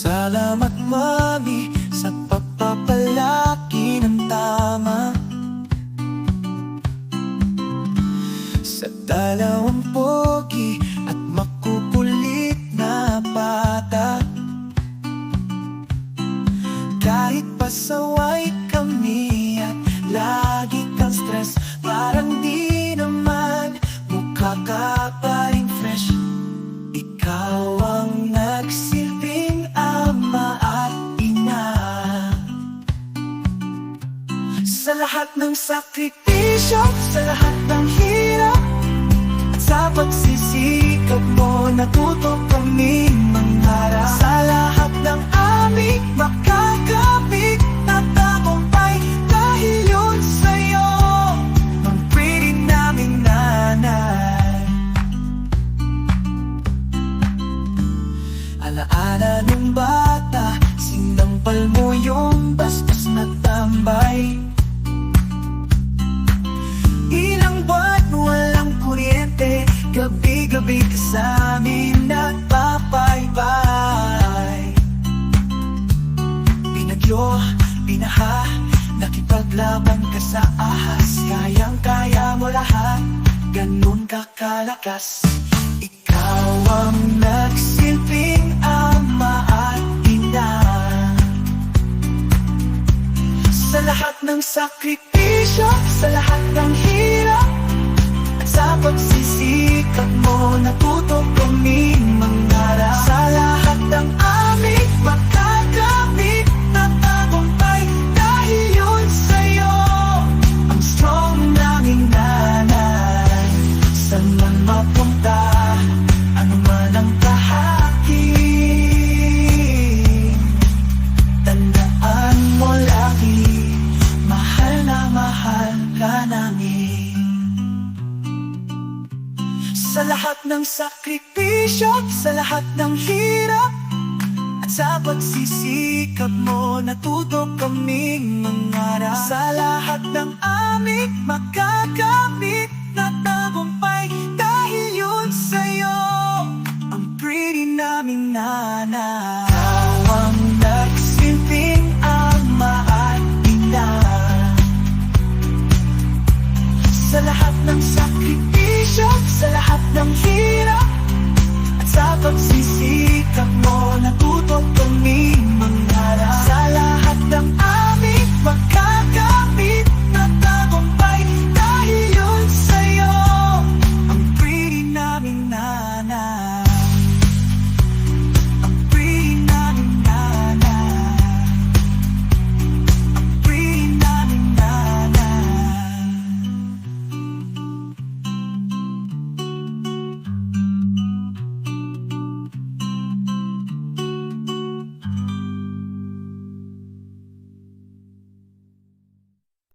Salamat mami sa pagpapalaki ng tama sa dalawang pogi at makukulit na bata. Kahit pasaway kami at lagi kang stress, parang di naman mukha ka pa rin fresh. Ikaw ang nagsilbing ama at ina sa lahat ng sakripisyo, sa lahat ng hirap at sa pagsisikap mo, natuto kaming mangarap. Sa lahat ng aming makakamit na tagumpay, dahil yun sa'yo, ang pretty naming nanay. Alaala nung bata, sinampal mo yung bastos na tambay. Ilang buwan walang kuryente, gabi-gabi ka sa amin nagpapaybay. Binagyo, binaha, nakipaglaban ka sa ahas. Kayang-kaya mo lahat, ganun ka kalakas. Ikaw ang nagsilbing ama at ina sa lahat ng sakripisyo, sa lahat ng hirap at sa pagsisikap mo, natuto kaming mangarap. Sa lahat ng aming makakamit na tagumpay, dahil yun sa'yo, ang strong naming nanay. Saan man mapunta, ano man ang kahaking, tandaan mo lagi, mahal na mahal ka namin. Sa lahat ng sakripisyo, sa lahat ng hirap at sa pagsisikap mo, natuto kaming mangarap. Sa lahat ng aming makakamit na tagumpay, dahil yun sa'yo, ang pretty naming nanay. Ikaw ang nagsilbing ama at ina sa lahat ng sakripisyo, sa lahat ng hirap at sa pagsisikap mo, natuto kaming mangarap. Sa lahat ng aming